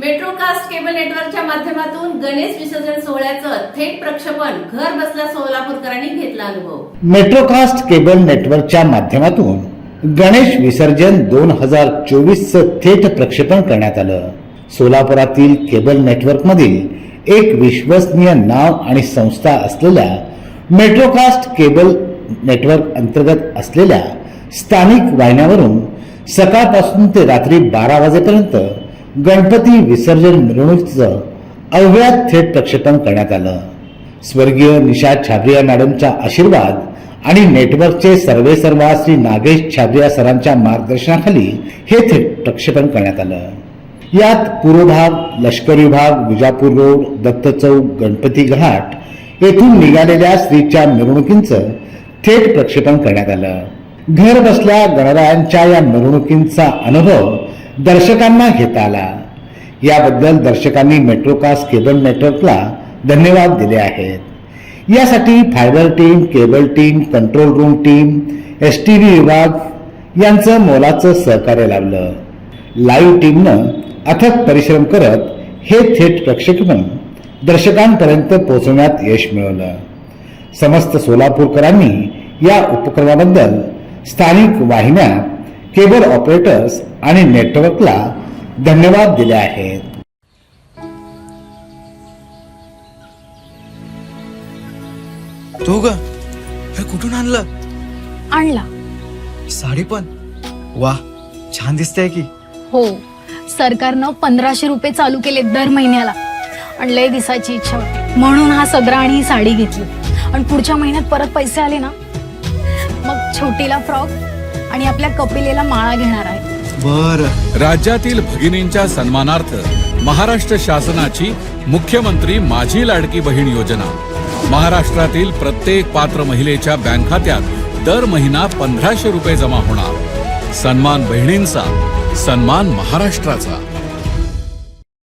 Metrocast cable नेटवर्कच्या माध्यमातून गणेश विसर्जन सोहळ्याचं थेट प्रक्षेपण घर बसल्या सोलापूरकरांनी घेतला अनुभव। मेट्रोकास्ट केबल नेटवर्कच्या माध्यमातून गणेश विसर्जन 2024 चं थेट प्रक्षेपण करण्यात आलं। सोलापुरातील केबल नेटवर्क मधील एक विश्वसनीय नाव आणि संस्था असलेल्या मेट्रोकास्ट केबल नेटवर्क अंतर्गत असलेल्या स्थानिक वाहिन्यावरून सकाळपासून ते रात्री 12 वाजेपर्यंत गणपती विसर्जन मिरवणुकीचं अव्याहत थेट प्रक्षेपण करण्यात आलं। स्वर्गीय निशा छाबरिया मॅडमचा आशीर्वाद आणि नेटवर्कचे सर्वेसर्वा श्री नागेश छाबरिया सरांच्या मार्गदर्शनाखाली हे थेट प्रक्षेपण करण्यात आलं। यात पूर्व भाग, लष्कर विभाग, विजापूर रोड, दत्त चौक, गणपती घाट येथून निघालेल्या श्रीच्या मिरवणुकींचं थेट प्रक्षेपण करण्यात आलं। घर बसल्या गणरायांच्या या मिरवणुकींचा अनुभव दर्शकांना घेता आला। याबद्दल दर्शकांनी मेट्रोकास्ट केबल नेटवर्कला धन्यवाद दिले आहेत। यासाठी fibre team, cable team, control room team, STV विभाग यांचं मोलाचं सहकार्य लाभलं। लाईव्ह टीमनं अथक परिश्रम करत हे थेट प्रक्षेपण दर्शकांपर्यंत पोहोचवण्यात यश मिळवलं। समस्त सोलापूरकरांनी या उपक्रमाबद्दल स्थानिक वाहिन्या, केबल ऑपरेटर्स आणि नेटवर्कला धन्यवाद दिले आहेत। तू ग हे कुठून आणलं? आणला साडी पण वाह, छान दिसते की। हो, सरकारनं 1500 रुपये चालू केले दर महिन्याला आणि लय दिसायची इच्छा होती म्हणून हा सदरा आणि ही साडी घेतली। आणि पुढच्या महिन्यात परत पैसे आले ना मग छोटीला फ्रॉक आणि आपल्या कपिलेला माळा घेणार आहे। बर, राज्यातील भगिनींच्या सन्मानार्थ महाराष्ट्र शासनाची मुख्यमंत्री माझी लाडकी बहीण योजना महाराष्ट्रातील प्रत्येक पात्र महिलेच्या बँक खात्यात दर महिना 1500 रुपये जमा होणार। सन्मान बहिणींचा, सन्मान महाराष्ट्राचा।